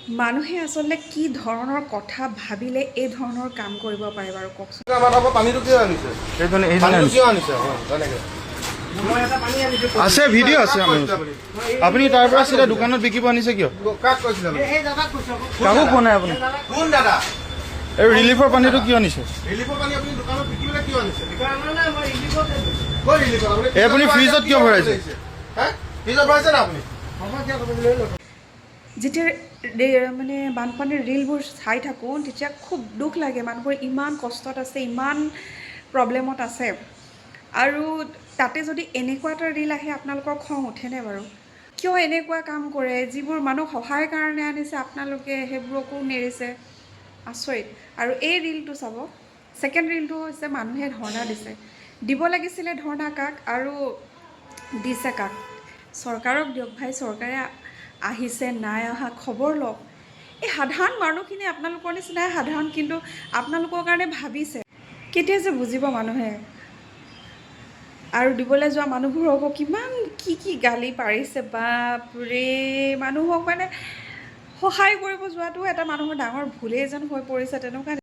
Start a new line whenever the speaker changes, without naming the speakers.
মানুহে আচলতে কি ধৰণৰ কথা ভাবিলে এই ধৰণৰ কাম কৰিব পাৰে বাৰু কওকচোন।
আমাৰ তাৰপৰা পানীটো কিয় আনিছে? পানীটো কিয় আনিছে? তেনেকৈ
আছে ভিডিঅ' আছে আপুনি তাৰ পৰা চিধা দোকানত বিকিব আনিছে কিয়?
কাক কৈছিলে?
কাকো কোৱা নাই আপুনি।
কোন দাদা?
এই ৰিলিফৰ পানীটো কিয় আনিছে?
ৰিলিফৰ পানী আপুনি দোকানত বিকিবলৈ কিয় আনিছে? ক'ত ৰিলিফৰ?
এই আপুনি ফ্ৰিজত কিয় ভৰাইছে?
হে? ফ্ৰিজত ভৰাইছে না আপুনি?
যেতিয়া মানে বানপানীৰ ৰিলবোৰ চাই থাকোঁ তেতিয়া খুব দুখ লাগে। মানুহবোৰ ইমান কষ্টত আছে, ইমান প্ৰব্লেমত আছে, আৰু তাতে যদি এনেকুৱা এটা ৰিল আহে আপোনালোকৰ খং উঠেনে বাৰু? কিয় এনেকুৱা কাম কৰে? যিবোৰ মানুহ সহায়ৰ কাৰণে আনিছে আপোনালোকে সেইবোৰকো নেৰিছে। আচৰিত। আৰু এই ৰিলটো চাব, ছেকেণ্ড ৰিলটো হৈছে মানুহে ধৰ্ণা দিছে। দিব লাগিছিলে ধৰ্ণা কাক আৰু দিছে কাক? চৰকাৰক দিয়ক ভাই, চৰকাৰে আহিছে নাই অহা খবৰ লওক। এই সাধাৰণ মানুহখিনি আপোনালোকৰ নিচিনাই সাধাৰণ, কিন্তু আপোনালোকৰ কাৰণে ভাবিছে। কেতিয়া যে বুজিব মানুহে? আৰু দিবলৈ যোৱা মানুহবোৰকো কিমান কি গালি পাৰিছে, বাপৰে। মানুহক মানে সহায় কৰিব যোৱাটো এটা মানুহৰ ডাঙৰ ভুলেই যেন হৈ পৰিছে তেনেকুৱা।